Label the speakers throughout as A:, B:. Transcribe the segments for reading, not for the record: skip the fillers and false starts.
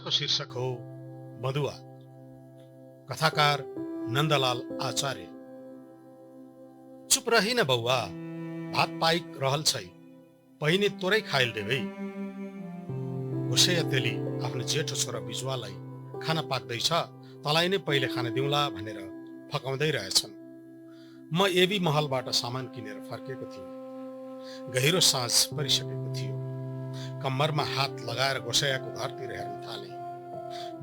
A: कथाको शीर्षक हो मधुआ। कथाकार नन्दलाल आचार्य। चुप रही न बौआ, भात पाइक रहल छै, पहिने तोरै खाइल देबै। घोसैया तेली आफ्नो जेठो छोरा बिजुवालाई खाना पाक्दैछ, तलाई नै पहिले खाना दिउँला भनेर फकाउँदै रहेछन्। म एबी महलबाट सामान किनेर फर्केको थिएँ। गहिरो साँझ परिसकेको थियो। कम्मरमा हात लगाएर गोसैयाको घरतिर हेर्न थाले।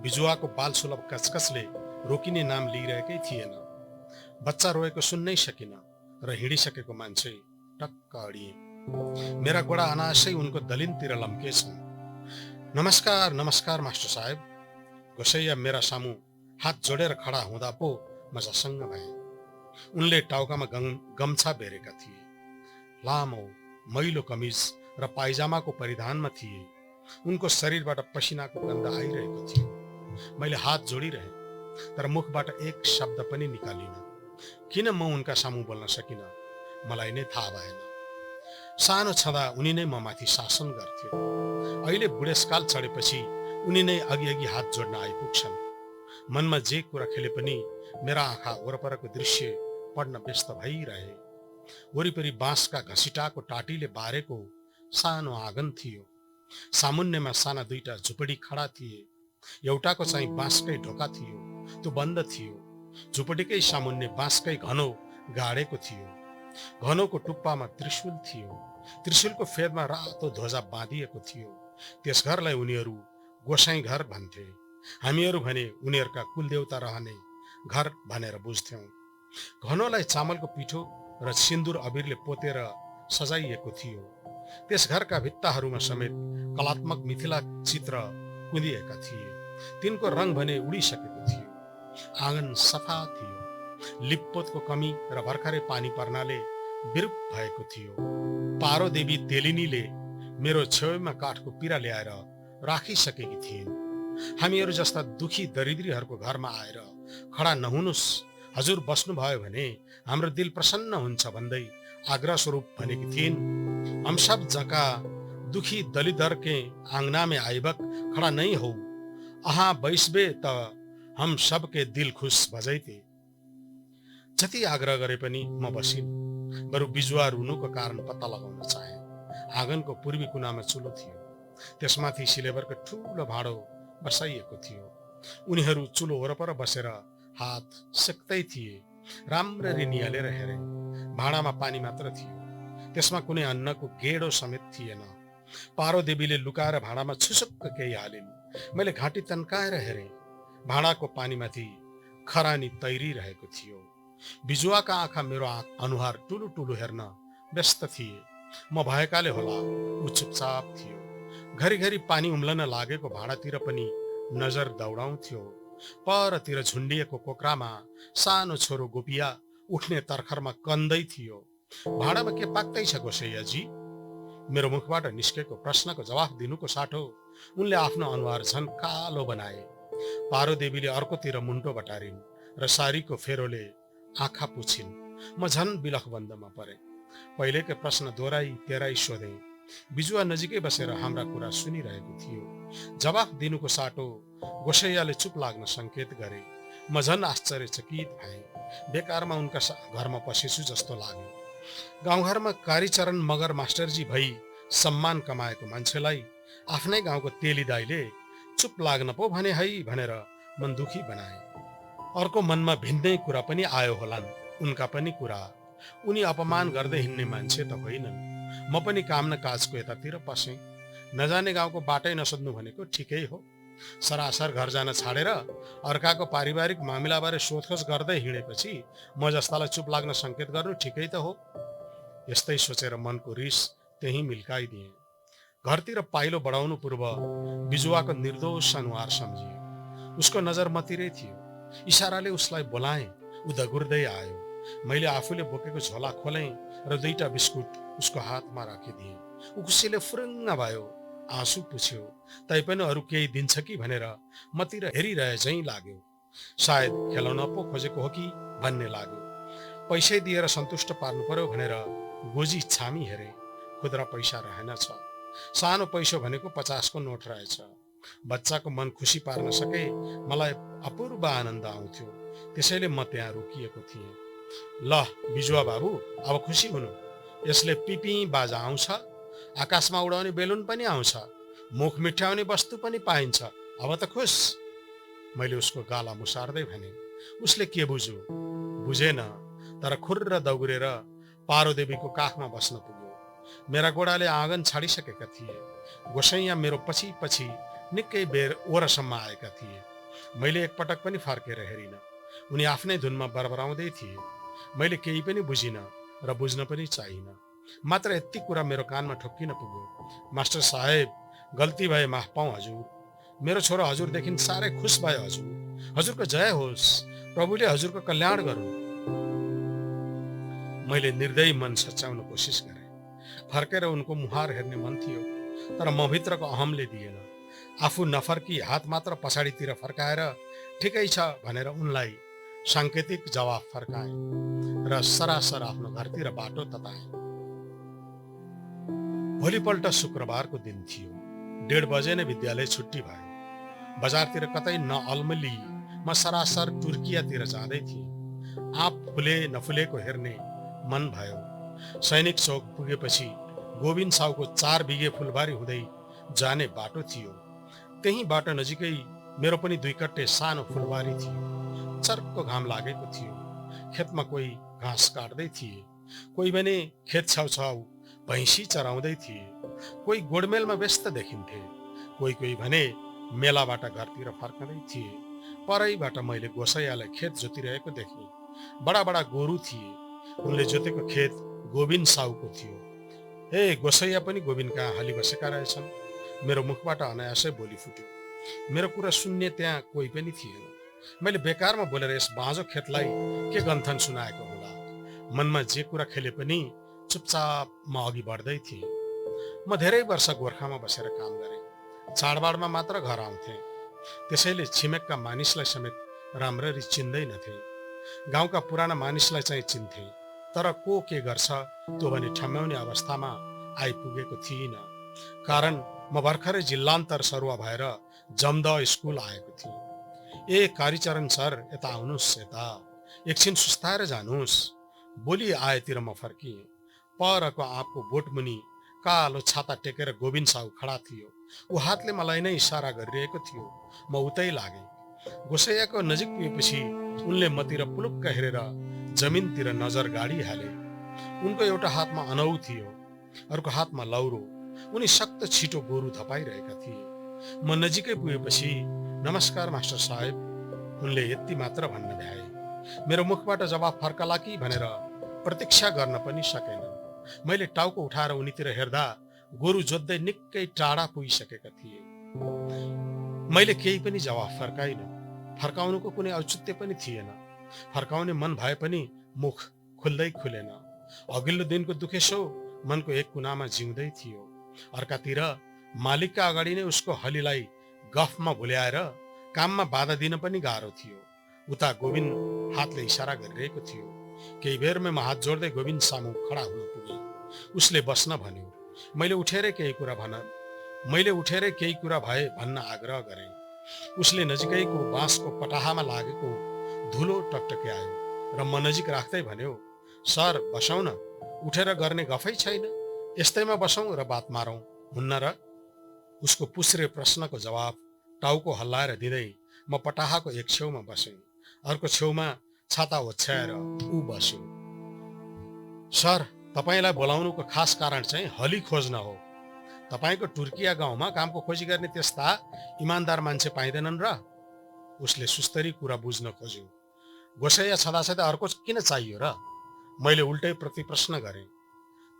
A: बिजुवाको बाल सुलभ कचकचले रोकिने नाम लिइरहेकै थिएन। बच्चा रोएको सुन्नै सकिन र हिँडिसकेको मान्छे टक्क अडिए। मेरा गोडा अनासै उनको दलिनतिर लम्केछन्। नमस्कार नमस्कार मास्टर साहेब। गोसैया मेरा सामु हात जोडेर खडा हुँदा पो म झसङ्ग भएँ। उनले टाउकामा गम्छा बेरेका थिए। लामो मैलो कमिज र पाइजामाको परिधानमा थिए। उनको शरीरबाट पसिनाको गन्ध आइरहेको थियो। मैले हात जोडिरहेँ, तर मुखबाट एक शब्द पनि निकालिन। किन म उनका सामु बोल्न सकिन, मलाई नै थाहा भएन। सानो छँदा उनी नै म माथि शासन गर्थ्यो। अहिले बुढेसकाल चढेपछि उनी नै अघि हात जोड्न आइपुग्छन्। मनमा जे कुरा खेले पनि मेरा आँखा वरपरको दृश्य पढ्न व्यस्त भइरहे। वरिपरि बाँसका घसिटाको टाटीले बारेको सानो आँगन थियो। सामुन्नेमा साना दुईटा झुपडी खडा थिए। एउटाको चाहिँ बाँसकै ढोका थियो, त्यो बन्द थियो। झुपडीकै सामुन्ने बाँसकै घनो गाडेको थियो। घनोको टुप्पामा त्रिशूल थियो। त्रिशूलको फेदमा रातो ध्वजा बाँधिएको थियो। त्यस घरलाई उनीहरू गोसाई घर भन्थे। हामीहरू भने उनीहरूका कुलदेवता रहने घर भनेर बुझ्थ्यौं। घनोलाई चामलको पिठो र सिन्दुर अबिरले पोतेर सजाइएको थियो। त्यस घरका भित्ताहरूमा समेत कलात्मक मिथिला चित्र कुँदिएका थिए। तिनको रङ भने उडिसकेको थियो। आँगन सफा थियो। लिपपोतको कमी र भर्खरै पानी पर्नाले बिरुप भएको थियो। पारो देवी तेलिनीले मेरो छेउमा काठको पिरा ल्याएर राखिसकेकी थिइन्। हामीहरू जस्ता दुखी दरिद्रीहरूको घरमा आएर खडा नहुनुस्, हजुर बस्नुभयो भने हाम्रो दिल प्रसन्न हुन्छ भन्दै आग्रह स्वरूप भनेकी थिइन्। हम सब जका दुखी दलिदर के आंगना में आइबक खडा नहीं हो, अहाँ बैसबे त हम सबके दिल खुश भजैते। जति आग्रह गरे पनि म बसिन। बरु बिजुवा रुनुको कारण पत्ता लगाउन चाहे। आँगनको पूर्वी कुनामा चुलो थियो। त्यसमाथि सिलेबरको ठूलो भाँडो बसाइएको थियो। उनीहरू चुलो वरपर बसेर हात सेक्दै थिए। राम्ररी निहालेर हेरे। भाँडामा पानी मात्र थियो। त्यसमा कुनै अन्नको गेडो समेत थिएन। पारो देवीले लुकाएर भाँडामा छुसुक्क केही हालिन्। मैले घाँटी तन्काएर हेरेँ। भाँडाको पानीमाथि खरानी तैरिरहेको थियो। बिजुवाका आँखा मेरो अनुहार टुलु टुलु हेर्न व्यस्त थिए। म भएकाले होला ऊ चुपचाप थियो। घरिघरि पानी उम्लन लागेको भाँडातिर पनि नजर दौडाउँथ्यो। परतिर झुन्डिएको कोक्रामा सानो छोरो गोपिया उठ्ने तर्खरमा कन्दै थियो। भाँडामा के पाक्दैछ गोसैयाजी? मेरो मुखबाट निस्केको प्रश्नको जवाफ दिनुको साटो उनले आफ्नो अनुहार झन कालो बनाए। पारो देवीले अर्कोतिर मुन्टो बटारिन् र सारीको फेरोले आँखा पुछिन्। म झन बिलखबन्दमा परे। पहिलेकै प्रश्न दोहोराई तेराई सोधे। बिजुवा नजिकै बसेर हाम्रा कुरा सुनिरहेको थियो। जवाफ दिनुको साटो गोसैयाले चुप लाग्न संकेत गरे। म झन आश्चर्यचकित भएँ। बेकारमा उनका घरमा पसेछु जस्तो लाग्यो। गाउँघरमा कालीचरण मगर मास्टरजी भई सम्मान कमाएको मान्छेलाई आफ्नै गाउँको तेली दाइले चुप लाग्न पो भने है भनेर मन दुखी बनाए। अर्को मनमा भिन्दै कुरा पनि आयो होलान्। उनका पनि कुरा। उनी अपमान गर्दै हिँड्ने मान्छे त होइनन्। म पनि काम न काजको यतातिर पसेँ। नजाने गाउँको बाटै नसोध्नु भनेको ठिकै हो। सरासर घर जान छाडेर अर्काको पारिवारिक मामिलाबारे सोधखोज गर्दै हिँडेपछि म जस्तालाई चुप लाग्न संकेत गर्नु ठिकै त हो। यस्तै सोचेर मनको रिस त्यही मिल्काइदिएँ। घरतिर पाइलो बढाउनु पूर्व बिजुवाको निर्दोष अनुहार सम्झिए। उसको नजर मतिरै थियो। इसाराले उसलाई बोलाएँ। ऊ दगुर्दै आयो। मैले आफूले बोकेको झोला खोलेँ र दुईटा बिस्कुट उसको हातमा राखिदिएँ। ऊ खुसीले फुरुङ्ग भयो। आँसु पुछ्यो। तैपनि अरू केही दिन्छ कि भनेर मतिर हेरिरहे झैँ लाग्यो। सायद खेलाउन पो खोजेको हो कि भन्ने लाग्यो। पैसै दिएर सन्तुष्ट पार्नु पर्यो भनेर गोजी छामी हेरे। खुद्रा पैसा रहेनछ। सानो पैसो भनेको 50 को नोट रहेछ। बच्चाको मन खुसी पार्न सके मलाई अपूर्व आनन्द आउँथ्यो। त्यसैले म त्यहाँ रोकिएको थिएँ। ल बिजुवा बाबु, अब खुसी हुनु। यसले पिपी बाजा आउँछ, आकाशमा उडाउने बेलुन पनि आउँछ, मुख मिठाउने वस्तु पनि पाइन्छ। अब त खुस। मैले उसको गाला मुसार्दै भने। उसले के बुझ्यो? बुझेन, तर खुर्र दौडेर पारोदेवीको काखमा बस्न पुग्यो। मेरा गोडाले आँगन छाडिसकेका थिए। गोसैया मेरो पछि पछि निकै बेर ओरसम्म आएका थिए। मैले एकपटक पनि फर्केर हेरिन। उनी आफ्नै धुनमा बरबराउँदै थिए। मैले केही पनि बुझिन र बुझ्न पनि चाहिन। मात्र यति कुरा मेरो कानमा ठोक्किन पुग्यो। मास्टर साहेब, गल्ती भए माफ पाऊँ हजुर। मेरो छोरो हजुरदेखि साह्रै खुस भयो हजुर। हजुरको जय होस्। प्रभुले हजुरको कल्याण गरून्। मैले निर्दयी मन सच्याउन कोसिस गरेँ। फर्केर उनको मुहार हेर्ने मन थियो, तर म भित्रको अहमले दिएन। आफू नफर्की हात मात्र पछाडितिर फर्काएर ठिकै छ भनेर उनलाई साङ्केतिक जवाफ फर्काएँ र सरासर आफ्नो घरतिर बाटो तताएँ। भोलिपल्ट शुक्रबारको दिन थियो। 1:30 बजे नै विद्यालय छुट्टी भयो। बजारतिर कतै नअल्मली म सरासर तुर्कियातिर जाँदै थिएँ। आँप फुले नफुलेको हेर्ने मन भयो। सैनिक चौक पुगेपछि गोविन्द साउको 4 बिघे फुलबारी हुँदै जाने बाटो थियो। त्यही बाटो नजिकै मेरो पनि 2 कट्टे सानो फुलबारी थियो। चर्को घाम लागेको थियो। खेतमा कोही घाँस काट्दै थिए, कोही भने खेत छेउछाउ भैँसी चराउँदै थिए, कोही गोडमेलमा व्यस्त देखिन्थे, कोही भने मेलाबाट घरतिर फर्कँदै थिए। परैबाट मैले गोसैयालाई खेत जोतिरहेको देखेँ। बडा बडा गोरु थिए। उनले जोतेको खेत गोविन्द साउको थियो। ए गोसैया पनि गोविन्द कहाँ हलिबसेका रहेछन्। मेरो मुखबाट अनायासै बोली फुट्यो। मेरो कुरा सुन्ने त्यहाँ कोही पनि थिएन। मैले बेकारमा बोलेर यस बाँझो खेतलाई के गन्थन सुनाएको होला। मनमा जे कुरा खेले पनि चुपचाप म अघि बढ्दै थिएँ। म धेरै वर्ष गोर्खामा बसेर काम गरेँ। चाडबाडमा मात्र घर आउँथेँ। त्यसैले छिमेकका मानिसलाई समेत राम्ररी चिन्दैनथे। गाउँका पुराना मानिसलाई चाहिँ चिन्थे, तर को के गर्छ त्यो भने ठम्याउने अवस्थामा आइपुगेको थिइन। कारण म भर्खरै जिल्लान्तर सरुवा भएर जम्द स्कुल आएको थिएँ। ए कालीचरण सर, यता आउनुहोस्, यता एकछिन सुस्ताएर जानुहोस्। बोली आएतिर म फर्किएँ। परको आँपको बोटमुनि कालो छाता टेकेर गोविन्द साउ खडा थियो। ऊ हातले मलाई नै इसारा गरिरहेको थियो। म उतै लागेँ। गोसैयाको नजिक पुगेपछि उनले मतिर पुलुक्क हेरेर जमिनतिर नजर गाडिहाले। उनको एउटा हातमा अनौ थियो, अर्को हातमा लौरो। उनी सक्त छिटो गोरु धपाइरहेका थिए। म नजिकै पुगेपछि नमस्कार मास्टर साहेब, उनले यति मात्र भन्न भ्याए। मेरो मुखबाट जवाफ फर्कला कि भनेर प्रतीक्षा गर्न पनि सकेन। मैले टाउको उठाएर उनीतिर हेर्दा गोरु जोत्दै निकै टाढा पुगिसकेका थिए। मैले केही पनि जवाफ फर्काइन। फर्काउनुको कुनै औचित्य पनि थिएन। फर्काउने मन भए पनि मुख खुल्दै खुलेन। अघिल्लो दिनको दुखेसो मनको एक कुनामा जिउँदै थियो। अर्कातिर मालिकका अगाडि नै उसको हलीलाई गफमा भुल्याएर काममा बाधा दिन पनि गाह्रो थियो। उता गोविन्द हातले इसारा गरिरहेको थियो। केही बेरमै म हात जोड्दै गोविन्द सामु खडा हुन पुगेँ। उसले बस्न भन्यो। मैले उठेरै केही कुरा भए भन्न आग्रह गरेँ। उसले नजिकैको बाँसको पटाहामा लागेको धुलो टकटक्यायो र म नजिक राख्दै भन्यो, सर बसौँ न, उठेर गर्ने गफै छैन, यस्तैमा बसौँ र बात मारौँ, हुन्न र? उसको पुस्रे प्रश्नको जवाब टाउको हल्लाएर दिँदै म पटाहाको एक छेउमा बसेँ। अर्को छेउमा छाता ओछ्याएर ऊ बस्यो। सर, तपाईँलाई बोलाउनुको खास कारण चाहिँ हली खोज्न हो। तपाईँको टुर्किया गाउँमा कामको खोजी गर्ने त्यस्ता इमान्दार मान्छे पाइँदैनन् र? उसले सुस्तरी कुरा बुझ्न खोज्यो। गोसैया छँदाछँदै अर्को किन चाहियो र? मैले उल्टै प्रतिप्रश्न गरेँ।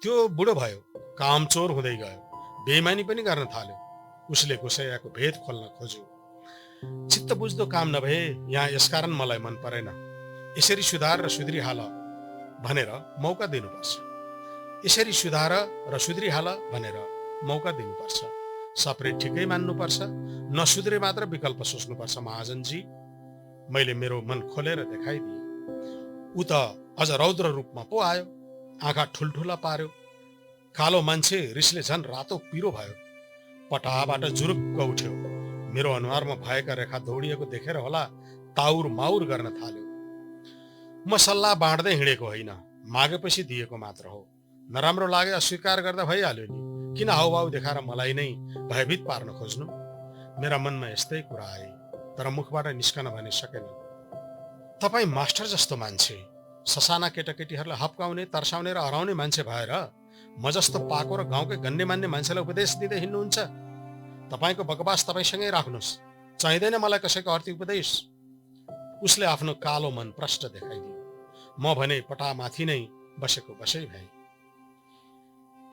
A: त्यो बुढो भयो, कामचोर हुँदै गयो, बेइमानी पनि गर्न थाल्यो। उसले गोसैयाको भेद खोल्न खोज्यो। चित्त बुझ्दो काम नभए यहाँ यसकारण मलाई मन परेन। यसरी सुधार र सुध्रिहाल भनेर मौका दिनुपर्छ। सपरे ठिकै मान्नुपर्छ, नसुध्रे मात्र विकल्प सोच्नुपर्छ महाजनजी। मैले मेरो मन खोलेर देखाइदिएँ। ऊ त अझ रौद्र रूपमा पो आयो। आँखा ठुल्ठुला पार्यो। कालो मान्छे रिसले झन् रातो पिरो भयो। पटाबाट जुरुक्क उठ्यो। मेरो अनुहारमा भएका रेखा दौडिएको देखेर होला ताउर माउर गर्न थाल्यो। म सल्लाह बाँड्दै हिँडेको होइन, मागेपछि दिएको मात्र हो। नराम्रो लागे अस्वीकार गर्दा भइहाल्यो नि, किन हाउभाउ देखाएर मलाई नै भयभीत पार्न खोज्नु? मेरा मनमा यस्तै कुरा आए, तर मुखबाट निस्कन भने सकेन। तपाईँ मास्टर जस्तो मान्छे, ससाना केटाकेटीहरूलाई हप्काउने, तर्साउने र हराउने मान्छे भएर म जस्तो पाको र गाउँकै गन्ने मान्ने मान्छेलाई उपदेश दिँदै हिँड्नुहुन्छ? तपाईँको बकवास तपाईँसँगै राख्नुहोस्, चाहिँदैन मलाई कसैको अर्थी उपदेश। उसले आफ्नो कालो मन प्रष्ट देखाइदियो। म भने पटामाथि नै बसेको बसै भएँ।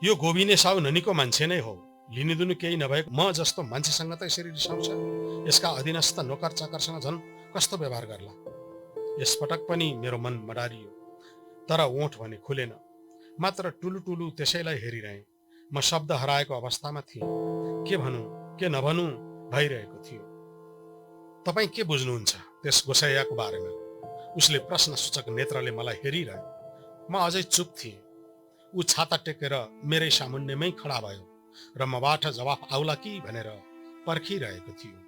A: यो गोबिने साउ ननीको मान्छे नै हो, लिनुदिनु केही नभएको म जस्तो मान्छेसँग त यसरी रिसाउँछ। यसका अधीनस्थ नोकर चाकरसँग झन् कस्तो व्यवहार गर्ला। यसपटक पनि मेरो मन मडारियो, तर ओठ भने खुलेन। मात्र टुलु टुलु त्यसैलाई हेरिरहेँ। म शब्द हराएको अवस्थामा थिएँ। के भनौँ के नभनौँ भइरहेको थियो। तपाईँ के बुझ्नुहुन्छ त्यस गोसाइयाको बारेमा? उसले प्रश्नसूचक नेत्रले मलाई हेरिरह्यो। म अझै चुप थिएँ। ऊ छाता टेकेर मेरै सामुन्नेमै खडा भयो र मबाट जवाफ आउला कि भनेर पर्खिरहेको थियो।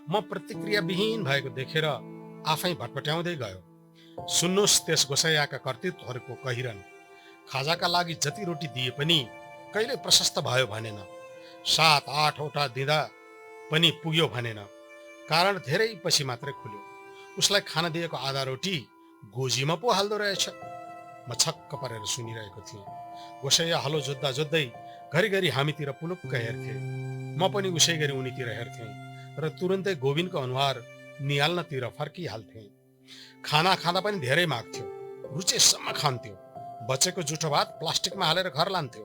A: म प्रतिक्रियाविहीन भएको देखेर आफै भटपट्याउँदै गयो। सुन्नुहोस् त्यस गोसाइयाका कर्तृत्वहरूको कहिरन। खाजाका लागि जति रोटी दिए पनि कहिल्यै प्रशस्त भयो भनेन। 7-8 वटा दिँदा पनि पुग्यो भनेन। कारण धेरै पछि मात्रै खुल्यो। उसलाई खान दिएको आधा रोटी गोजीमा पो हाल्दो रहेछ। म छक्क परेर सुनिरहेको थिएँ। गोसाइया हलो जोत्दा जोत्दै घरिघरि हामीतिर पुलुक्क हेर्थे। म पनि उसै गरी उनीतिर हेर्थेँ र तुरुन्तै गोविनको अनुहार निहाल्नतिर फर्किहाल्थेँ। खाना खाँदा पनि धेरै माग्थ्यो, रुचेसम्म खान्थ्यो। बचेको जुठो भात प्लास्टिकमा हालेर घर लान्थ्यो।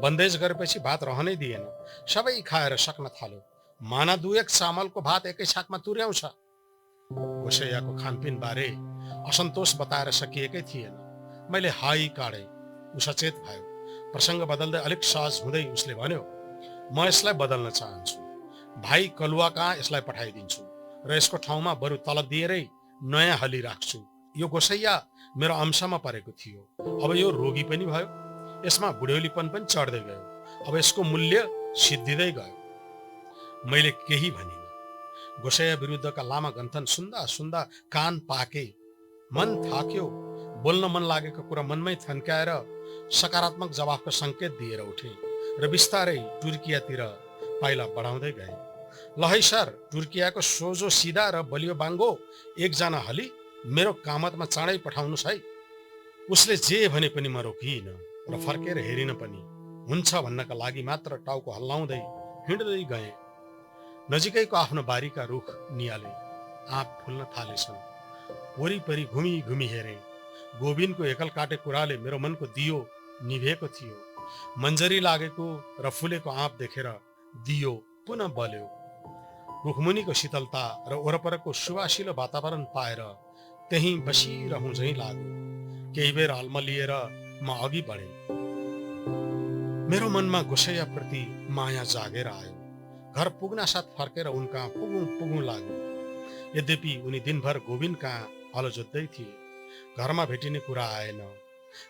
A: बन्देज गरेपछि भात रहनै दिएन, सबै खाएर सक्न थाल्यो। माना 2 चामलको भात एकै छाकमा तुर्याउँछ। गोसाइयाको खानपिन बारे असन्तोष बताएर सकिएकै थिएन। मैले हाई काडेँ। ऊ सचेत भयो। प्रसङ्ग बदल्दै अलिक सहज हुँदै उसले भन्यो, म यसलाई बदल्न चाहन्छु। भाइ कलुवा कहाँ यसलाई पठाइदिन्छु र यसको ठाउँमा बरु तलब दिएरै नयाँ हली राख्छु। यो गोसाइया मेरो अंशमा परेको थियो, अब यो रोगी पनि भयो। यसमा बुढ्यौलीपन पनि चढ्दै गयो। अब यसको मूल्य सिद्धिँदै गयो। मैले केही भनिनँ। गोसाइया विरुद्धका लामा गन्थन सुन्दा सुन्दा कान पाके। मन थाक्यो। बोल्न मन लागेको कुरा मनमै थन्काएर सकारात्मक जवाफको सङ्केत दिएर उठे र बिस्तारै टुर्कियातिर पाइला बढाउँदै गए। ल है सर, टुर्कियाको सोझो सिधा र बलियो बाङ्गो एकजना हली मेरो कामतमा चाँडै पठाउनुहोस् है। उसले जे भने पनि म रोकिनँ र फर्केर हेरिन पनि। हुन्छ भन्नका लागि मात्र टाउको हल्लाउँदै हिँड्दै गएँ। नजिकैको आफ्नो बारीका रुख निहाले। आँप फुल्न थालेछन्। वरिपरि घुमी घुमी हेरेँ। गोविनको एकल काटे कुराले मेरो मनको दियो निभेको थियो। मन्जरी लागेको र फुलेको आँप देखेर दियो पुनः बल्यो। रुखमुनिको शीतलता र वरपरको सुवासिलो वातावरण पाएर त्यहीँ बसिरहँ झैँ लाग्यो। केही बेर अल्मलिएर म अघि बढेँ। मेरो मनमा गोसाइयाप्रति माया जागेर आयो। घर पुग्नासाथ फर्केर उनका पुगौँ लाग्यो। यद्यपि उनी दिनभर गोविन कहाँ हलो जोत्दै थिए। घरमा भेटिने कुरा आएन।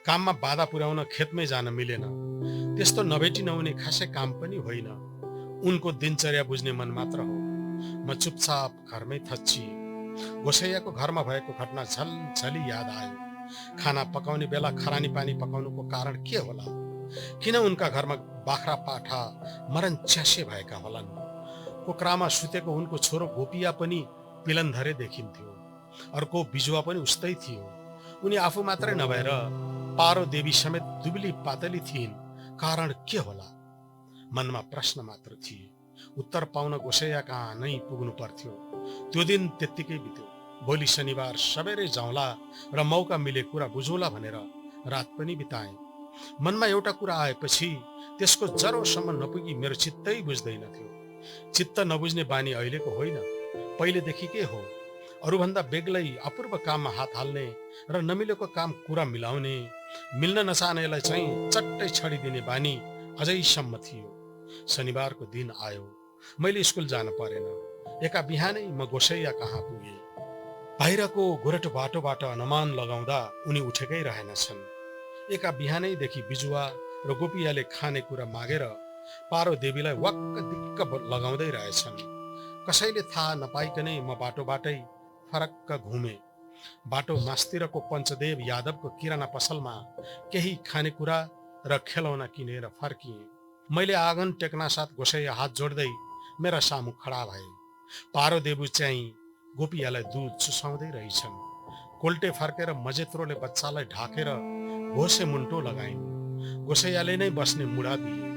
A: काममा बाधा पुर्याउन खेतमै जान मिलेन। त्यस्तो नभेटी नहुने खासै काम पनि होइन। उनको दिनचर्या बुझ्ने मन मात्र हो। म चुपचाप घरमै थच्चिएँ। गोसाइयाको घरमा भएको घटना झलझली याद आयो। खाना पकाउने बेला खरानी पानी पकाउनुको कारण के होला? किन उनका घरमा बाख्रा पाठा मरण च्यासे भएका होलान्? कोक्रामा सुतेको उनको छोरो गोपिया पनि पिलन्धरे देखिन्थ्यो। अर्को बिजुवा पनि उस्तै थियो। उनी आफू मात्रै नभएर पारो देवी समेत दुब्ली पातली थिइन्। कारण के होला? मनमा प्रश्न मात्र थिए। उत्तर पाउन गोसाइया कहाँ नै पुग्नु पर्थ्यो। त्यो दिन त्यत्तिकै बित्यो। भोलि शनिबार सबेरै जाउँला र मौका मिले कुरा बुझौला भनेर रात पनि बिताएँ। मनमा एउटा कुरा आएपछि त्यसको जरोसम्म नपुगी मेरो चित्तै बुझ्दैनथ्यो। चित्त नबुझ्ने बानी अहिलेको होइन, पहिलेदेखिकै हो। अरूभन्दा बेग्लै अपूर्व काममा हात हाल्ने र नमिलेको काम कुरा मिलाउने, मिल्न नचाहनेलाई चाहिँ चट्टै छडिदिने बानी अझैसम्म थियो। शनिबारको दिन आयो। मैले स्कुल जान परेन। एका बिहानै म गोसाइया कहाँ पुगेँ। बाहिरको गोरेटो बाटोबाट अनुमान लगाउँदा उनी उठेकै रहेनछन्। एका बिहानैदेखि बिजुवा र गोपियाले खाने कुरा मागेर पारो देवीलाई वाक्क दिक्क लगाउँदै रहेछन्। कसैले थाहा नपाइकनै म बाटोबाटै फरक्क घुमे। बाटो मास्तिरको पञ्चदेव यादवको किराना पसलमा केही खानेकुरा र खेलौना किनेर फर्किएँ। मैले आँगन टेक्नासाथ गोसैया हात जोड्दै मेरा सामु खडा भए। पारो देबु चाहिँ गोपियालाई दुध चुसाउँदै रहेछन्। कोल्टे फर्केर मजेत्रोले बच्चालाई ढाकेर घोसे मुन्टो लगाइन्। गोसैयाले नै बस्ने मुढा दिए।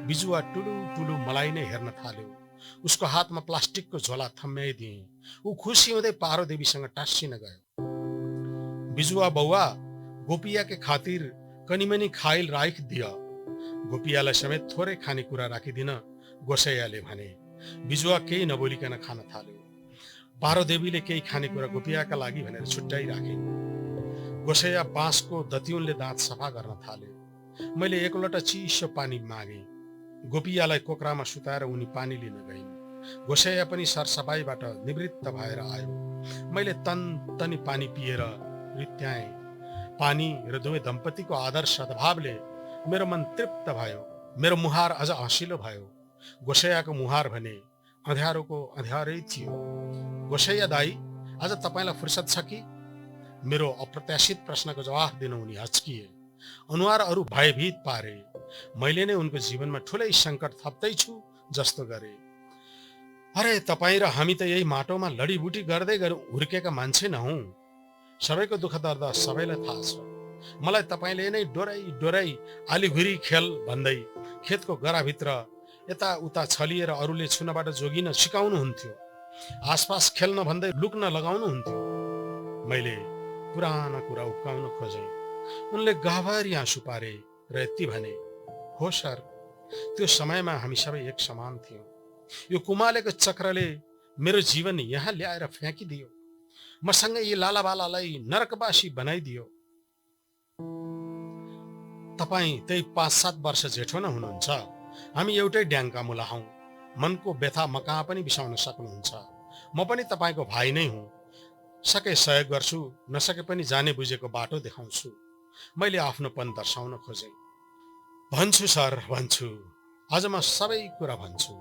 A: बिजुवा टुलु टुलु मलाई नै हेर्न थाल्यो। उसको हातमा प्लास्टिकको झोला थम्याइदिए। ऊ खुसी हुँदै पारो देवीसँग टाँसिन गयो। बिजुवा बौवा, गोपिया के खातिर कनिमनी खाइल राख दिय। गोपियालाई समेत थोरै खानेकुरा राखिदिन गोसैयाले भने। बिजुवा केही नबोलिकन खान थाल्यो। पारो देवीले केही खानेकुरा गोपियाका लागि भनेर छुट्याइ राखिन्। गोसैया बाँसको दतिउनले दाँत सफा गर्न थाल्यो। मैले एक लोटा चिसो पानी मागे। गोपियालाई कोक्रामा सुताएर उनी पानी लिन गइन्। गोसैया पनि सरसफाइबाट निवृत्त भएर आयो। मैले तनी पानी पिएर रित्याएँ। पानी र दुवै दम्पतिको आदर सद्भावले मेरो मन तृप्त भयो। मेरो मुहार अझ हँसिलो भयो। गोसैयाको मुहार भने अँध्यारोको अँध्यारै थियो। गोसैया दाई, आज तपाईँलाई फुर्सद छ कि? मेरो अप्रत्याशित प्रश्नको जवाफ दिन उनी हच्किए। अनुहार अरू भयभीत पारे। मैले नै उनको जीवनमा ठुलै सङ्कट थप्दैछु जस्तो गरे। अरे, तपाईँ र हामी त यही माटोमा लडीबुटी गर्दै हुर्केका मान्छे नहौँ। सबैको दुःख दर्द सबैलाई थाहा छ। मलाई तपाईँले नै डोराई डोराई आलीघुरी खेल भन्दै खेतको गराभित्र यताउता छलिएर अरूले छुनबाट जोगिन सिकाउनुहुन्थ्यो। आसपास खेल्न भन्दै लुक्न लगाउनुहुन्थ्यो। मैले पुराना कुरा उक्काउन खोजेँ। उनले गहभरी आँसु पारे र यति भने, हो सर, त्यो समयमा हामी सबै एक समान थियौँ। यो कुमालेको चक्रले मेरो जीवन यहाँ ल्याएर फ्याँकिदियो। मसँग यी लालाबालालाई नरकवासी बनाइदियो। तपाईँ त्यही 5-7 वर्ष जेठो न हुनुहुन्छ। हामी एउटै ड्याङका मुला हौँ। मनको व्यथा म कहाँ पनि बिसाउन सक्नुहुन्छ। म पनि तपाईँको भाइ नै हुँ। सके सहयोग गर्छु, नसके पनि जाने बुझेको बाटो देखाउँछु। मैले आफ्नोपन दर्शाउन खोजेँ। भन्छु सर, भन्छु। आज म सबै कुरा भन्छु।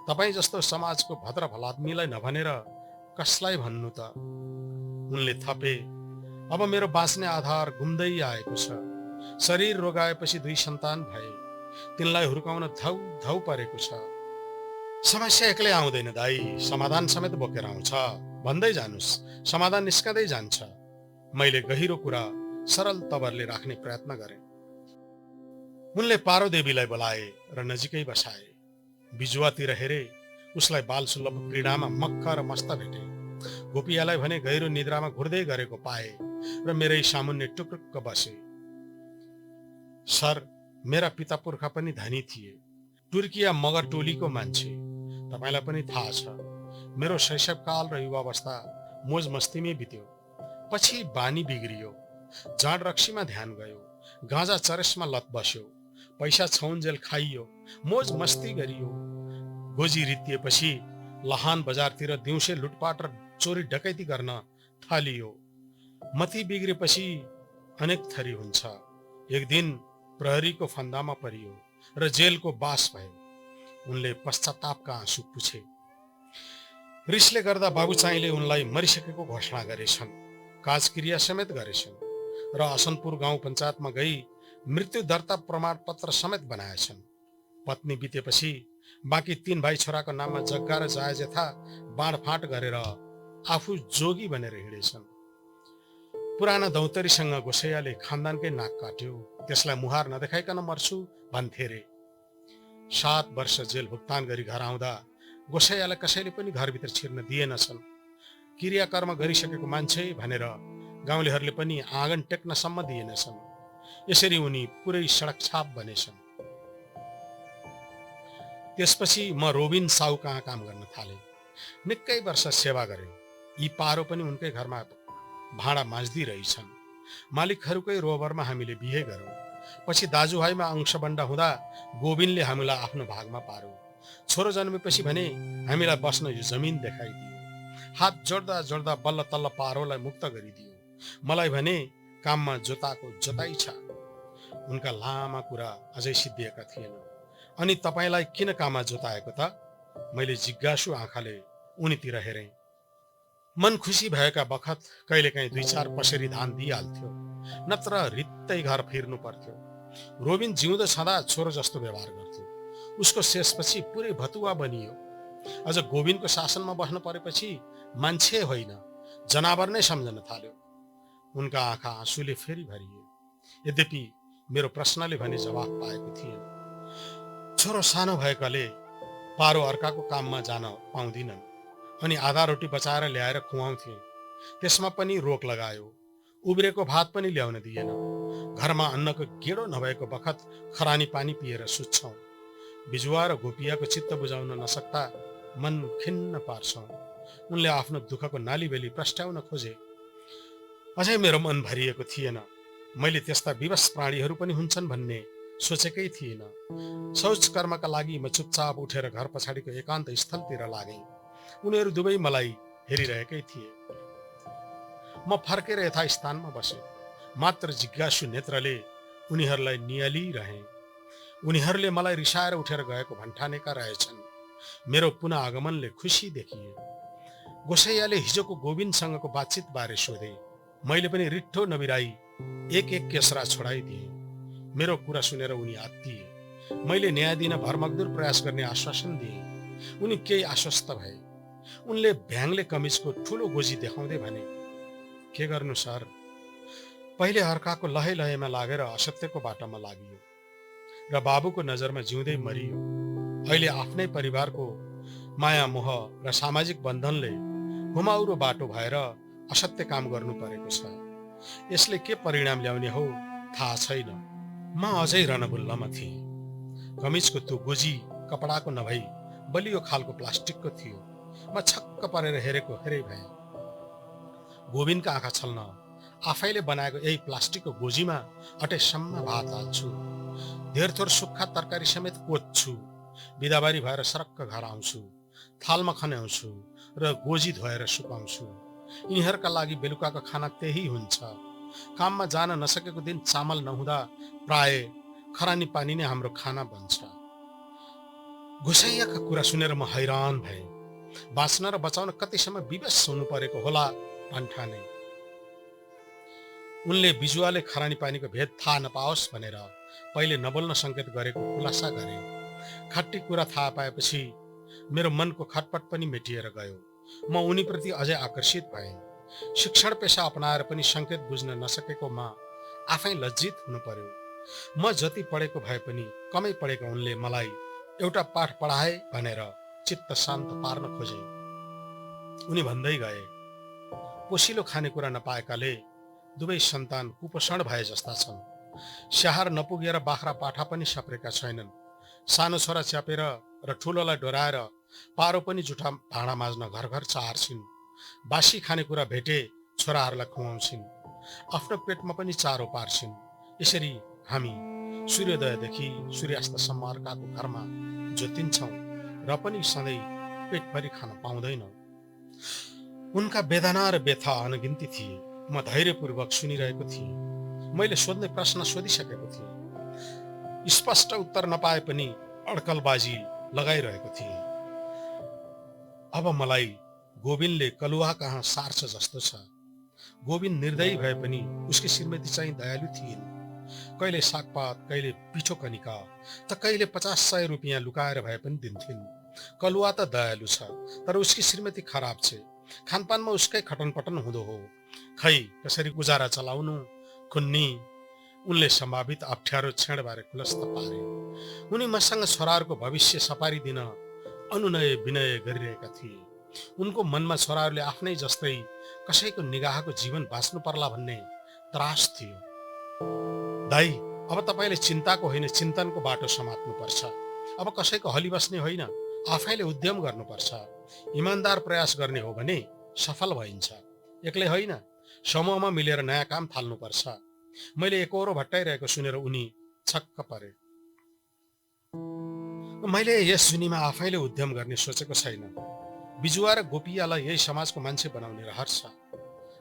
A: तपाईँ जस्तो समाजको भद्र भलाद्मीलाई नभनेर कसलाई भन्नु त? उनले थपे, अब मेरो बाँच्ने आधार गुम्दै आएको छ। शरीर रोगाएपछि 2 सन्तान भए। तिनलाई हुर्काउन धौ धौ परेको छ। समस्या एक्लै आउँदैन दाई, समाधान समेत बोकेर आउँछ। भन्दै जानुस्, समाधान निस्कँदै जान्छ। मैले गहिरो कुरा सरल तवरले राख्ने प्रयत्न गरेँ। उनले पारो देवीलाई बोलाए र नजिकै बसाए। बिजुवातिर हेरे। उसलाई बालसुलभ क्रीडामा मक्ख र मस्त भेटे। गोपियालाई भने गहिरो निद्रामा घुर्दै गरेको पाए र मेरै सामुन्ने टुक्रुक्क बसे। सर, मेरा पिता पुर्खा पनि धनी थिए। तुर्किया मगर टोलीको मान्छे। तपाईँलाई पनि थाहा छ। मेरो शैशवकाल र युवावस्था मोज मस्तीमै बित्यो। पछि बानी बिग्रियो। जाँड रक्सीमा ध्यान गयो। गाँजा चरसमा लत बस्यो। पैसा छौन्जेल खाइयो। मोज मस्ती गरियो। गोजी रित्तिएपछि लहान बजारतिर दिउँसे लुटपाट र चोरी डकैती गर्न थालियो। मती बिग्रेपछि अनेक थरी हुन्छ। एक दिन प्रहरीको फन्दामा परियो र जेलको बास भयो। उनले पश्चातापका आँसु पुछे। रिसले गर्दा बाबुचाहिँले उनलाई मरिसकेको घोषणा गरेछन्। काजक्रिया समेत गरेछन् र असनपुर गाउँ पञ्चायतमा गई मृत्यु दर्ता प्रमाणपत्र समेत बनाएछन्। पत्नी बितेपछि बाँकी 3 भाइ छोराको नाममा जग्गा र जायज यथा बाँडफाँट गरेर आफू जोगी बनेर हिँडेछन्। पुराना दौतरीसँग गोसैयाले खानदानकै नाक काट्यो। त्यसलाई मुहार नदेखाइकन मर्छु भन्थे रे। 7 वर्ष जेल भुक्तान गरी घर आउँदा गोसैयालाई कसैले पनि घरभित्र छिर्न दिएनछन्। क्रियाकर्म गरिसकेको मान्छे भनेर गाउँलेहरूले पनि आँगन टेक्नसम्म दिएनछन्। यसरी उनी पुरै सडक छाप बनेछन्। त्यसपछि म रोबिन साउ कहाँ काम गर्न थालेँ। निकै वर्ष सेवा गरेँ। यी पारो पनि उनकै घरमा भाँडा माझ्दी रहेछन्। मालिकहरूकै रोबरमा हामीले बिहे गरौँ। पछि दाजुभाइमा अंशबण्ड हुँदा गोविन्दले हामीलाई आफ्नो भागमा पार्यो। छोरो जन्मेपछि भने हामीलाई बस्न यो जमिन देखाइदियो। हात जोड्दा जोड्दा बल्ल तल्ल पारोलाई मुक्त गरिदियो। मलाई भने काममा जोताको जोताइ छ। उनका लामा कुरा अझै सिद्धिएका थिएन। अनि तपाईँलाई किन काममा जोताएको त? मैले जिज्ञासु आँखाले उनीतिर हेरे। मन खुसी भएका बखत कहिलेकाहीँ 2-4 पसेरी धान दिइहाल्थ्यो, नत्र रित्तै घर फिर्नु पर्थ्यो। रोबिन जिउँदो छँदा छोरो जस्तो व्यवहार गर्थ्यो। उसको शेषपछि पुरै भतुवा बनियो। अझ गोविन्दको शासनमा बस्न परेपछि मान्छे होइन, जनावर नै सम्झन थाल्यो। उनका आँखा आँसुले फेरि भरिए। यद्यपि मेरो प्रश्नले भने जवाफ पाएको थिएन। छोरो सानो भएकाले पारो अर्काको काममा जान पाउँदिनन् अनि आधा रोटी बचाएर ल्याएर खुवाउँथे। त्यसमा पनि रोक लगायो। उब्रेको भात पनि ल्याउन दिएन। घरमा अन्नको गेडो नभएको बखत खरानी पानी पिएर सुत्छौँ। बिजुवा र गोपियाको चित्त बुझाउन नसक्दा मन खिन्न पार्छौँ। उनले आफ्नो दुःखको नालीबेली प्रस्ट्याउन खोजे। अझै मेरो मन भरिएको थिएन। मैले त्यस्ता विवश प्राणीहरू पनि हुन्छन् भन्ने सोचेकै थिएन। शौच कर्मका लागि म चुपचाप उठेर घर पछाडिको एकान्त स्थलतिर लागेँ। उनीहरू दुवै मलाई हेरिरहेकै थिए। म फर्केर यथास्थानमा बसेँ। मात्र जिज्ञासु नेत्रले उनीहरूलाई नियालिरहेँ। उनीहरूले मलाई रिसाएर उठेर गएको भन्ठानेका रहेछन्। मेरो पुनः आगमनले खुसी देखिए। गोसैयाले हिजोको गोविन्दसँगको बातचित बारे सोधे। मैले पनि रिट्ठो नबिराई एक केसरा छोडाइदिएँ। मेरो कुरा सुनेर उनी आत्तिए। मैले न्याय दिन भरमग्दुर प्रयास गर्ने आश्वासन दिएँ। उनी केही आश्वस्त भए। उनले भ्याङले कमिजको ठुलो गोजी देखाउँदै भने, के गर्नु सर, पहिले अर्काको लहै लहैमा लागेर असत्यको बाटोमा लागियो र बाबुको नजरमा जिउँदै मरियो। अहिले आफ्नै परिवारको माया मोह र सामाजिक बन्धनले घुमाउरो बाटो भएर असत्य काम गर्नु परेको छ। यसले के परिणाम ल्याउने हो थाहा छैन। म अझै रणभुल्लमा थिएँ। कमिजको त्यो गोजी कपडाको नभई बलियो खालको प्लास्टिकको थियो। म छक्क परेर हेरेको हेरै भएँ। गोविन्दका आँखा छल्न आफैले बनाएको यही प्लास्टिकको गोजीमा अटेसम्म भात हाल्छु। धेर थोर सुक्खा तरकारी समेत कोच्छु। बिदाबारी भएर सरक्क घर आउँछु। थालमा खन्याउँछु र गोजी धोएर सुकाउँछु। यिनीहरूका लागि बेलुकाको खाना त्यही हुन्छ। काममा जान नसकेको दिन चामल नहुँदा प्राय खरानी पानी नै हाम्रो खाना बन्छ। गोसैयाका कुरा सुनेर म हैरान भएँ। बाँच्न र बचाउन कतिसम्म विवश हुनु परेको होला भन्ठाने। उनले बिजुवाले खरानी पानीको भेद थाहा नपाओस् भनेर पहिले नबोल्न सङ्केत गरेको खुलासा गरे। खट्टी कुरा थाहा पाएपछि मेरो मनको खटपट पनि मेटिएर गयो। म उनीप्रति अझै आकर्षित भएँ। शिक्षण पेसा अपनाएर पनि सङ्केत बुझ्न नसकेको म आफै लज्जित हुनु पर्यो। म जति पढेको भए पनि कमै पढेका उनले मलाई एउटा पाठ पढाए भनेर चित्त शान्त पार्न खोजे। उनी भन्दै गए, पोसिलो खानेकुरा नपाएकाले दुवै सन्तान कुपोषण भए जस्ता छन्। स्याहार नपुगेर बाख्रा पाठा पनि सप्रेका छैनन्। सानो छोरा च्यापेर र ठुलोलाई डोराएर पारो पनि जुठा भाँडा माझ्न घर घर चार्छिन्। बासी खानेकुरा भेटे छोराहरूलाई खुवाउँछिन्। आफ्नो पेटमा पनि चारो पार्छिन्। यसरी हामी सूर्योदयदेखि सूर्यास्तसम्म अर्काको घरमा जोतिन्छौँ र पनि सधैँ पेटभरि खान पाउँदैनौँ। उनका वेदना र व्यथा अनगिन्ती थिए। म धैर्यपूर्वक सुनिरहेको थिएँ। मैले सोध्ने प्रश्न सोधिसकेको थिएँ। स्पष्ट उत्तर नपाए पनि अड्कलबाजी लगाइरहेको थिएँ। अब मलाई गोविन्दले कलुवा कहाँ सार्छ जस्तो छ। गोविन्द निर्दयी भए पनि उसकी श्रीमती चाहिँ दयालु थिइन्। कहिले सागपात, कहिले पिठो कनिका, त कहिले 50-100 रुपियाँ लुकाएर भए पनि दिन्थिन्। कलुवा त दयालु छ, तर उसकी श्रीमती खराब छे। खानपानमा उसकै खटनपटन हुँदो हो। खै कसरी गुजारा चलाउनु खुन्नी। उनले सम्भावित अप्ठ्यारो क्षणबारे खुलस्त पारे। उनी मसँग छोराहरूको भविष्य सपारी दिन अनुनय विनय गरिरहेका थिए। उनको मनमा छोराहरूले आफ्नै जस्तै कसैको निगाहको जीवन बाँच्नु पर्ला भन्ने त्रास थियो। दाइ, अब तपाईँले चिन्ताको होइन चिन्तनको बाटो समात्नुपर्छ। अब कसैको हली बस्ने होइन, आफैले उद्यम गर्नुपर्छ। इमान्दार प्रयास गर्ने हो भने सफल भइन्छ। एक्लै होइन, समूहमा मिलेर नयाँ काम थाल्नुपर्छ। मैले एकहोरो भट्टाइरहेको सुनेर उनी छक्क परे। मैले यस जुनीमा आफैले उद्यम गर्ने सोचेको छैन। बिजुवा र गोपियालाई यही समाजको मान्छे बनाउने रहर छ।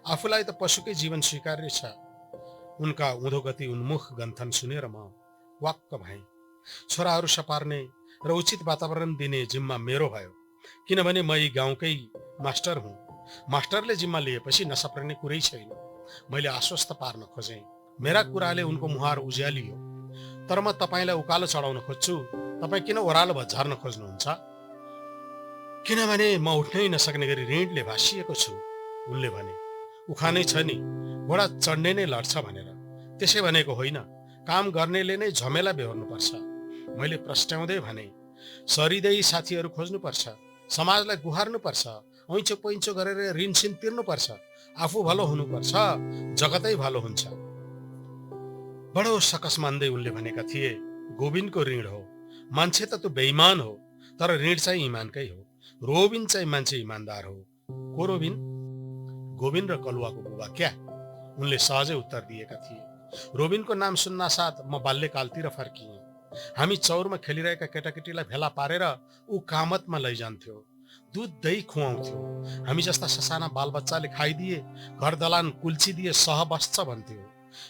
A: आफूलाई त पशुकै जीवन स्वीकार्य छ। उनका उँधोगति उन्मुख गन्थन सुनेर म वाक्क भएँ। छोराहरू सपार्ने र उचित वातावरण दिने जिम्मा मेरो भयो। किनभने म यी गाउँकै मास्टर हुँ। मास्टरले जिम्मा लिएपछि नसा पर्ने कुरै छैन। मैले आश्वस्त पार्न खोजेँ। मेरा कुराले उनको मुहार उज्यालियो। तर म तपाईँलाई उकालो चढाउन खोज्छु, तपाईँ किन ओह्रालो झर्न खोज्नुहुन्छ? किनभने म उठ्नै नसक्ने गरी ऋणले भासिएको छु, उनले भने। उखानै छ नि, घोडा चढ्ने नै लड्छ भनेर। त्यसै भनेको होइन, काम गर्नेले नै झमेला बेहोर्नुपर्छ। मैले प्रस्ट्याउँदै भने, सरिँदै साथीहरू खोज्नुपर्छ, समाजलाई गुहार्नुपर्छ, ऐँचो पैँचो गरेर ऋणसिन तिर्नुपर्छ, आफू भलो हुनुपर्छ, जगतै भलो हुन्छ। बडो सकस मान्दै उनले भनेका थिए, गोविन्दको ऋण हो। मान्छे त तँ बेइमान हो, तर ऋण चाहिँ इमानकै हो। रोबिन चाहिँ मान्छे इमान्दार हो। को रोबिन? गोविन्द र कलुवाको बुबा क्या? उनले सहजै उत्तर दिएका थिए। रोबिनको नाम सुन्नासाथ म बाल्यकालतिर फर्किएँ। हामी चौरमा खेलिरहेका केटाकेटीलाई भेला पारेर ऊ कामतमा लैजान्थ्यो। दुध दही खुवाउँथ्यो। हामी जस्ता ससाना बालबच्चाले खाइदिए, घर दलान कुल्चिदिए सह बस्छ भन्थ्यो।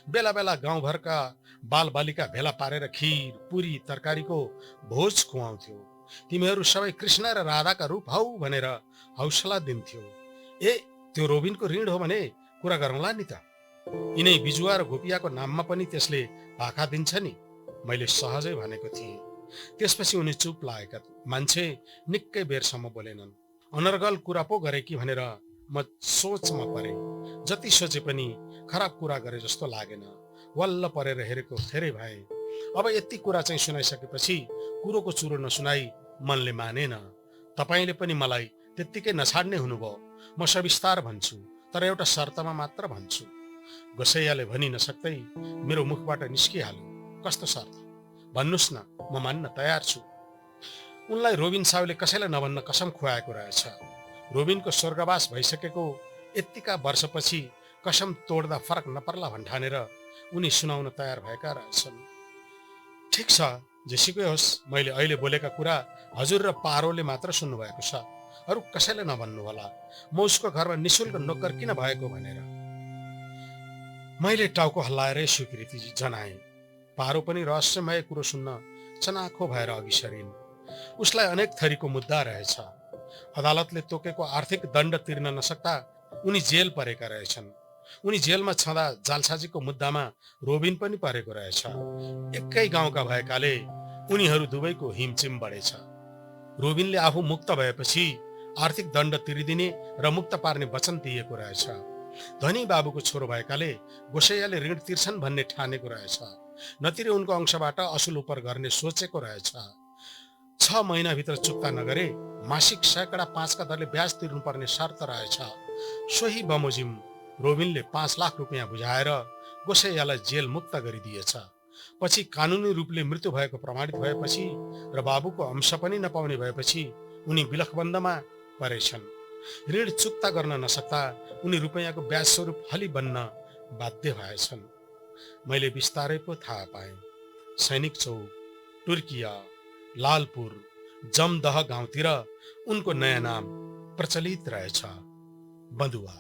A: बेला बेला गाउँभरका बालबालिका भेला पारेर खिर पुरी तरकारीको भोज खुवाउँथ्यो। तिमीहरू सबै कृष्ण र राधाका रूप हौ भनेर हौसला दिन्थ्यो। ए, त्यो रोबिनको ऋण हो भने कुरा गरौँला नि त। यिनै बिजुवा र गोपियाको नाममा पनि त्यसले भाका दिन्छ नि, मैले सहजै भनेको थिएँ। त्यसपछि उनी चुप लागेका मान्छे निकै बेरसम्म बोलेनन्। अनर्गल कुरा पो गरे कि भनेर म सोचमा परे। जति सोचे पनि खराब कुरा गरे जस्तो लागेन। वल्ल परेर हेरेको धेरै भए। अब यति कुरा चाहिँ सुनाइसकेपछि कुरोको चुरो नसुनाई मनले मानेन। तपाईँले पनि मलाई त्यत्तिकै नछाड्ने हुनुभयो। म सविस्तार भन्छु, तर एउटा शर्तमा मात्र भन्छु। गोसैयाले भनि नसक्दै मेरो मुखबाट निस्किहाल्यो। कस्तो शर्त? भन्नुहोस् न, म मान्न तयार छु। उनलाई रोबिन साहुले कसैलाई नभन्न कसम खुवाएको रहेछ। रोबिनको स्वर्गवास भइसकेको यत्तिका वर्षपछि कसम तोड्दा फरक नपर्ला भन्ठानेर उनी सुनाउन तयार भएका रहेछन्। ठिक छ, जेसुकै होस्, मैले अहिले बोलेका कुरा हजुर र पारोले मात्र सुन्नुभएको छ। अरू कसैले नभन्नु होला म उसको घरमा निशुल्क नोकर किन भएको भनेर। मैले टाउको हल्लाएरै स्वीकृति जनाएँ। पारो पनि रहस्यमय कुरो सुन्न चनाखो भएर अघि सरिन्। उसलाई अनेक थरीको मुद्दा रहेछ। अदालतले तोकेको आर्थिक दण्ड तिर्न नसक्दा उनी जेल परेका रहेछन्। उनी जेलमा छँदा जालसाजीको मुद्दामा रोबिन पनि परेको रहेछ। एकै गाउँका भएकाले उनीहरू दुवैको हिमचिम बढेछ। रोबिनले आफू मुक्त भएपछि आर्थिक दण्ड तिरिदिने र मुक्त पार्ने वचन दिएको रहेछ। धनी बाबुको छोरो भएकाले गोसैयाले ऋण तिर्छन् भन्ने ठानेको रहेछ। नतिरे उनको अंशबाट असुल उपर गर्ने सोचेको रहेछ। 6 महिनाभित्र चुक्ता नगरे मासिक 5% दरले ब्याज तिर्नुपर्ने शर्त रहेछ। सोही बमोजिम रोबिनले 5 लाख रुपियाँ बुझाएर गोसैयालाई जेल मुक्त गरिदिएछ। पछि कानुनी रूपले मृत्यु भएको प्रमाणित भएपछि र बाबुको अंश पनि नपाउने भएपछि उनी बिलखबन्दमा परेछन्। ऋण चुक्ता गर्न नसक्दा उनी रुपैयाँको ब्याज स्वरूप हली बन्न बाध्य भएछन्। मैले बिस्तारै पो थाहा पाएँ। सैनिक चौक, टुर्किया, लालपुर, जमदह गाउँतिर उनको नयाँ नाम प्रचलित रहेछ, बंधुआ।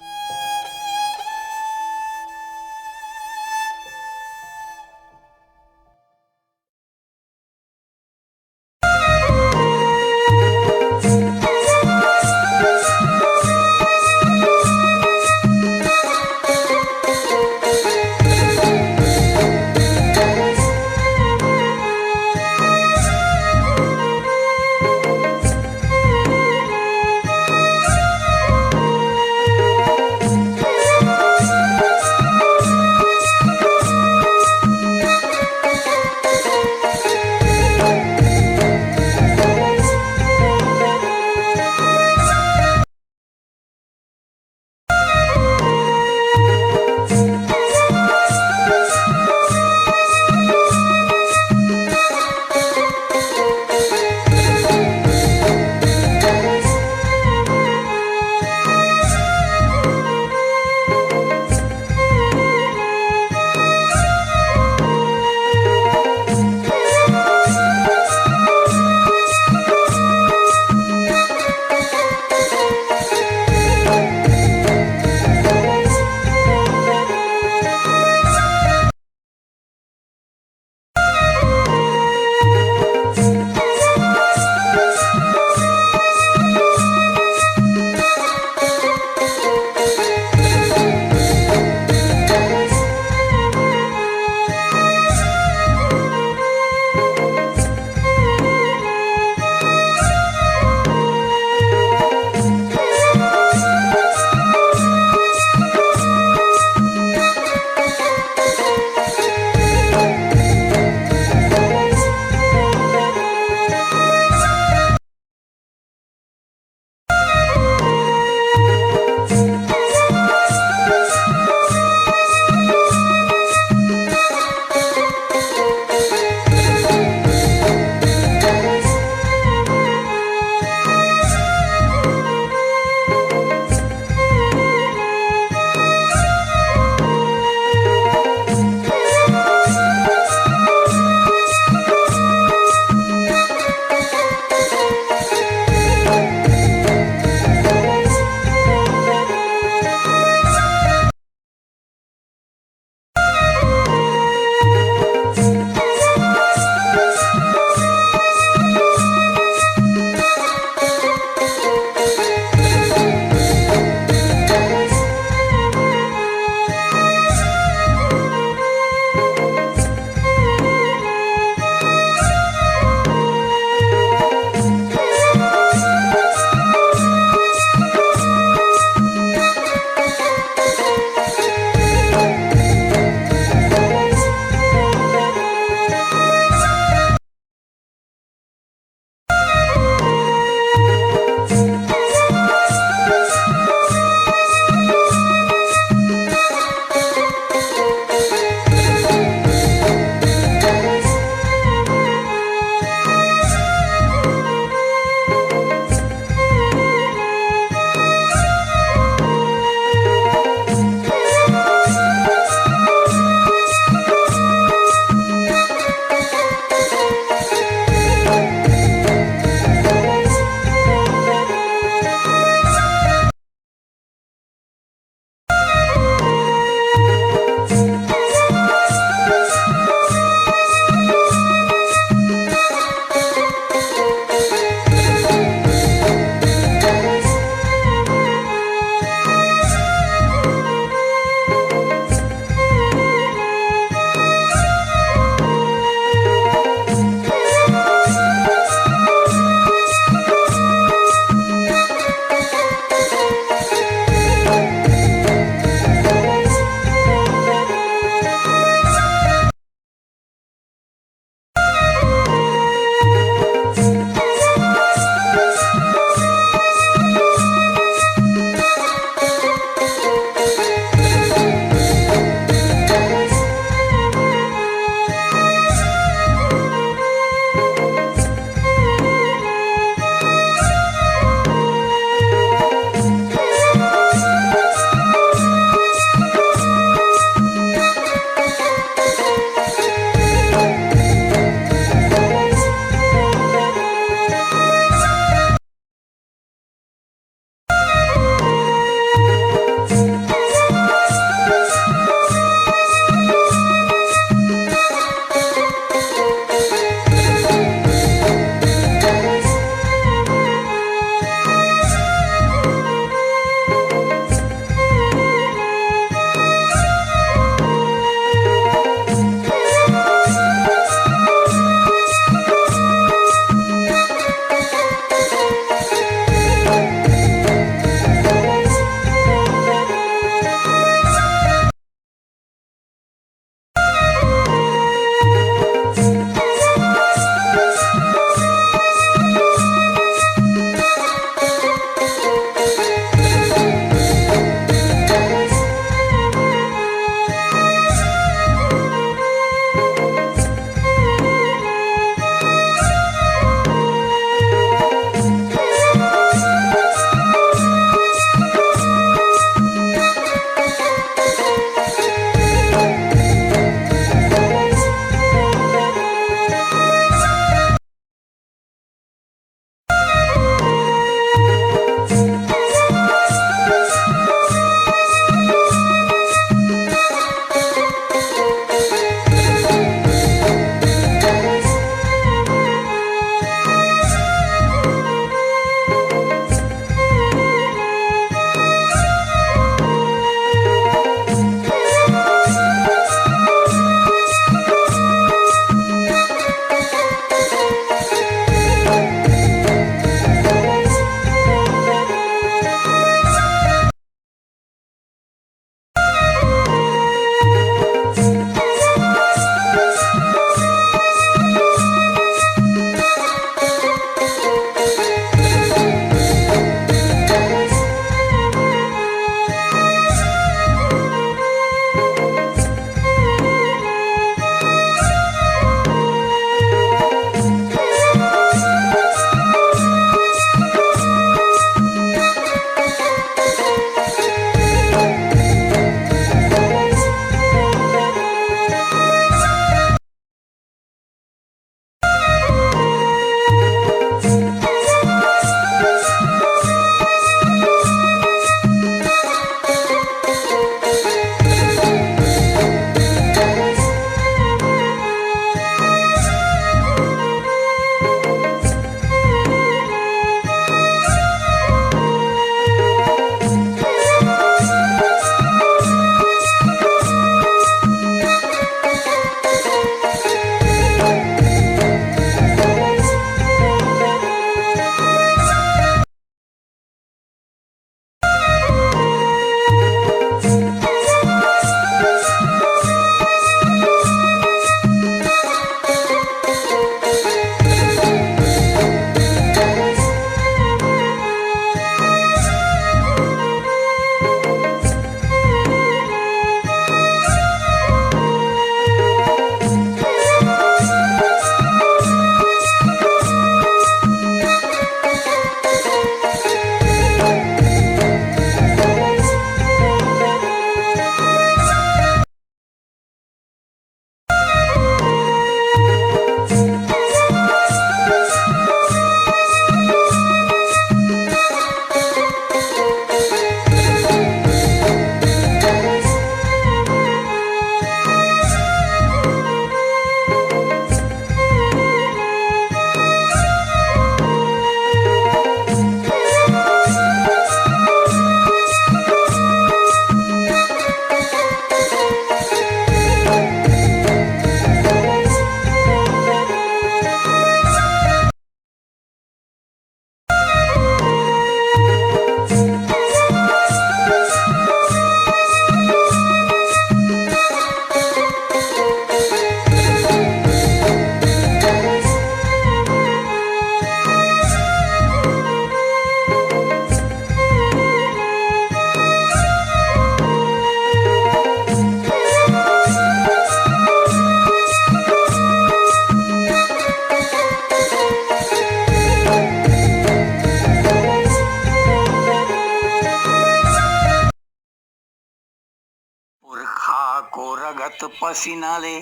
B: को रगत पसीनाले,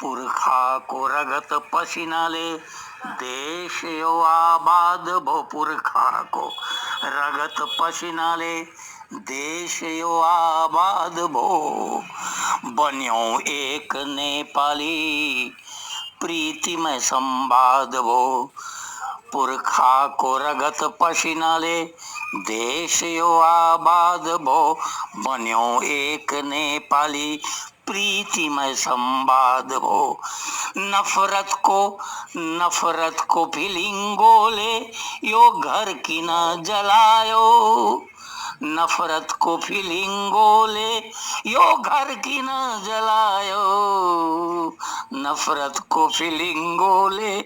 B: पुरखा को रगत पसीनाले, देश यो आबाद भो पुरखा को रगत पसीनाले, देश यो आबाद भो, बन्यो एक नेपाली प्रीति में संवाद भो, पुरखा को रगत पसीनाले, देश यो आबाद भो, बन्यो एक नेपाली प्रीति में संवाद हो। नफरत को फिलिंगोले, यो घर की न जलायो, नफरत को फिलिंगोले, यो घर की न जलायो, नफरत को फिलिंगोले,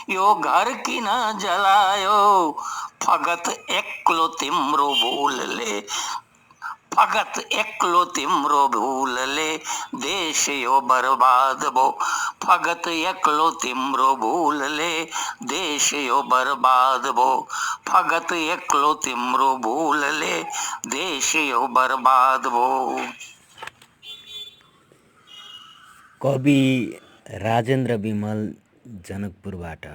B: यो घर की न जलायो, फगत एकलो तिम्रो भूल ले, फगत एकलो तिम्रो भूल ले, देश यो बर्बाद भो, फगत एकलो तिम्रो भूल ले, देश यो बर्बाद भो, फगत एकलो तिम्रो भूल ले, देश यो बर्बाद भो।
C: कवि राजेन्द्र विमल, जनकपुरबाट।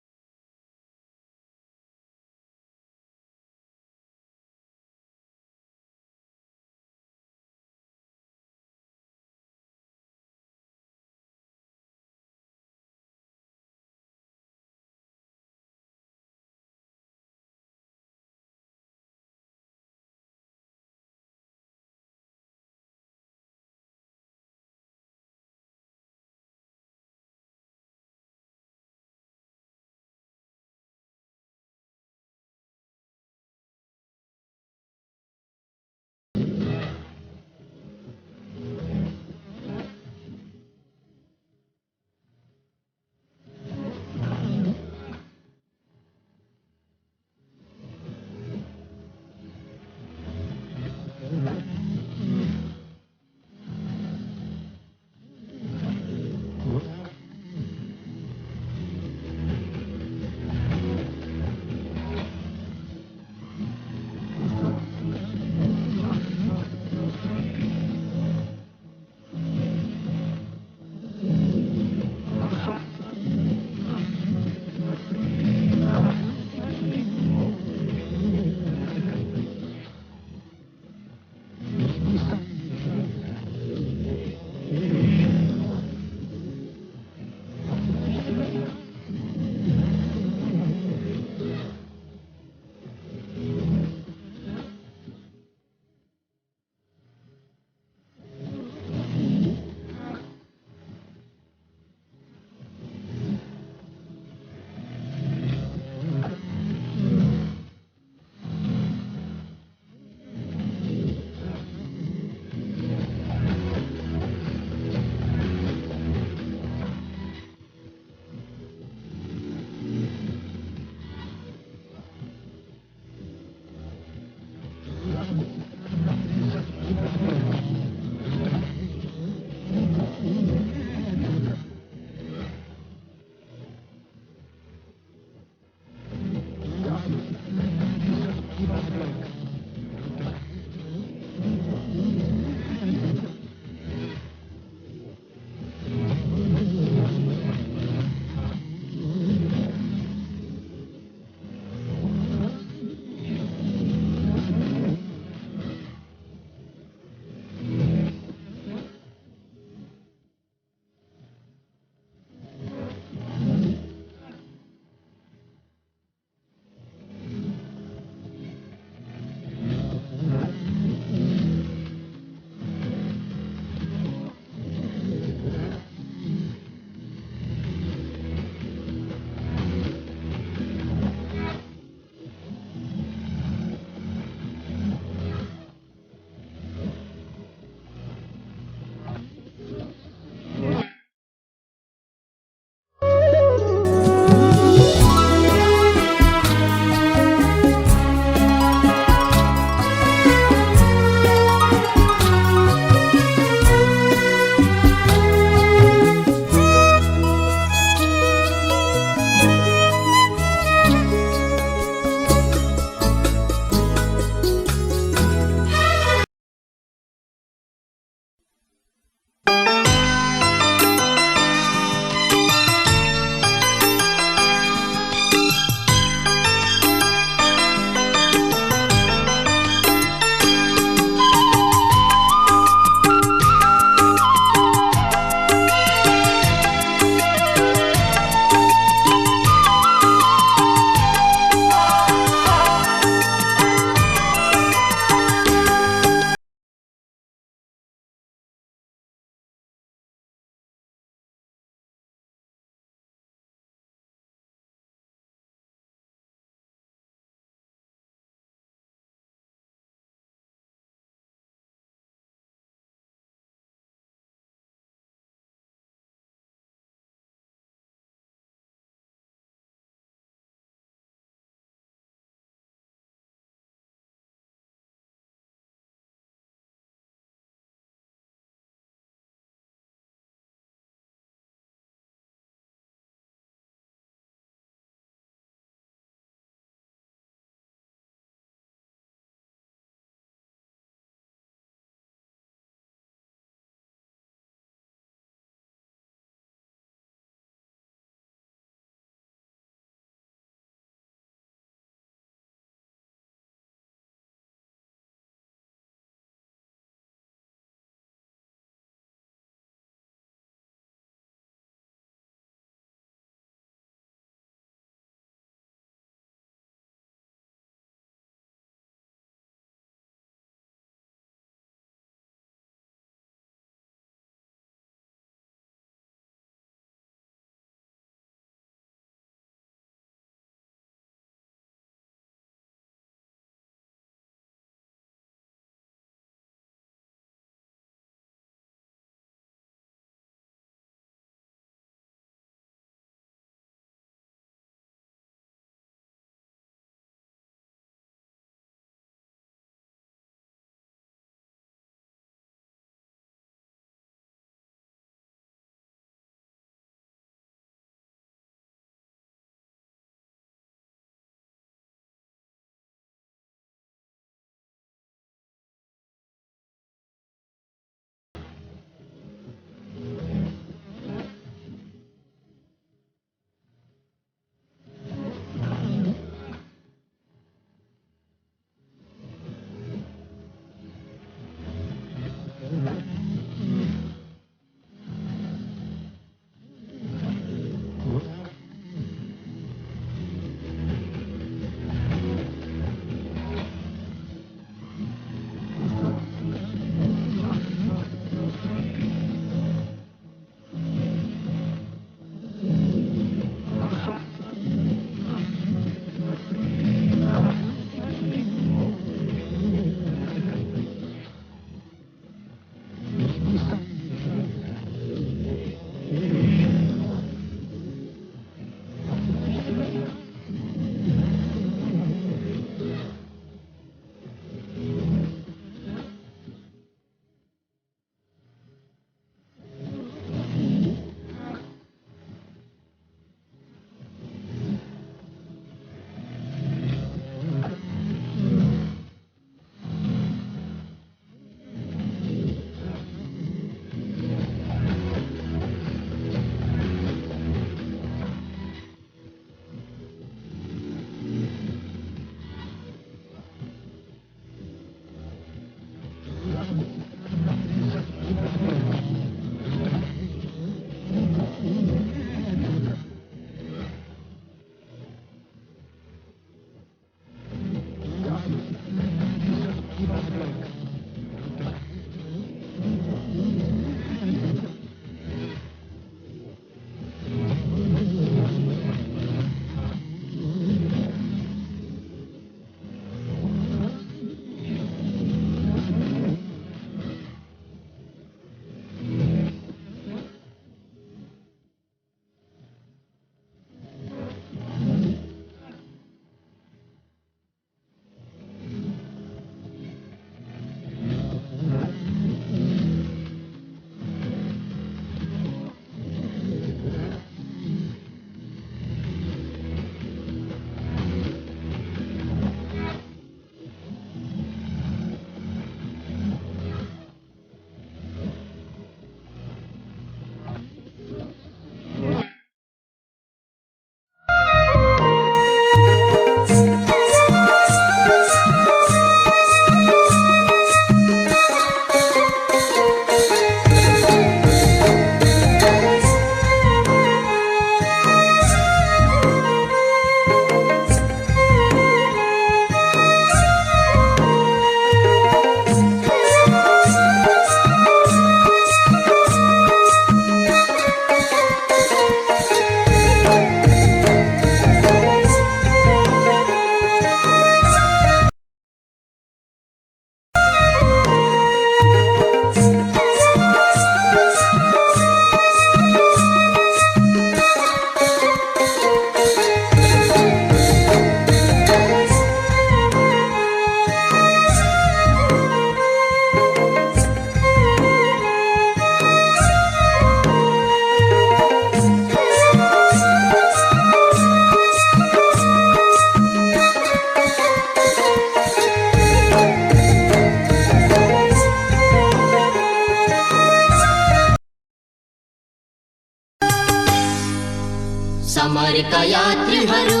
D: समरका यात्रीहरू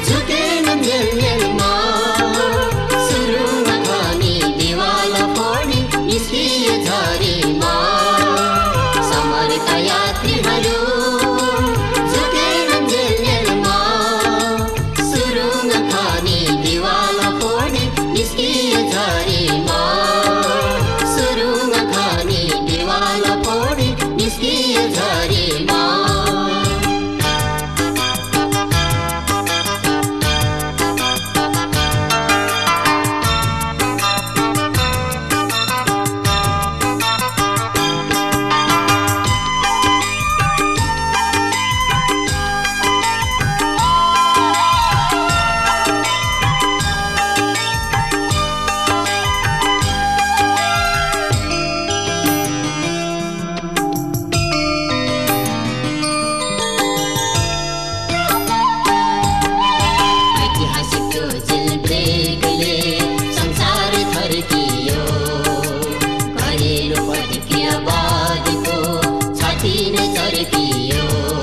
D: झुकेनन् जेलमा, सुरुमा खानी दिवाला फोडी निस्किए झरीमा। समरका यात्रीहरू झुकेनन् जेलमा, सुरुमा खानी दिवाला फोडी निस्किए झरीमा, सुरुमा खानी दिवाला फोडी निस्किए झरीमा। छाती नै चर्कियो।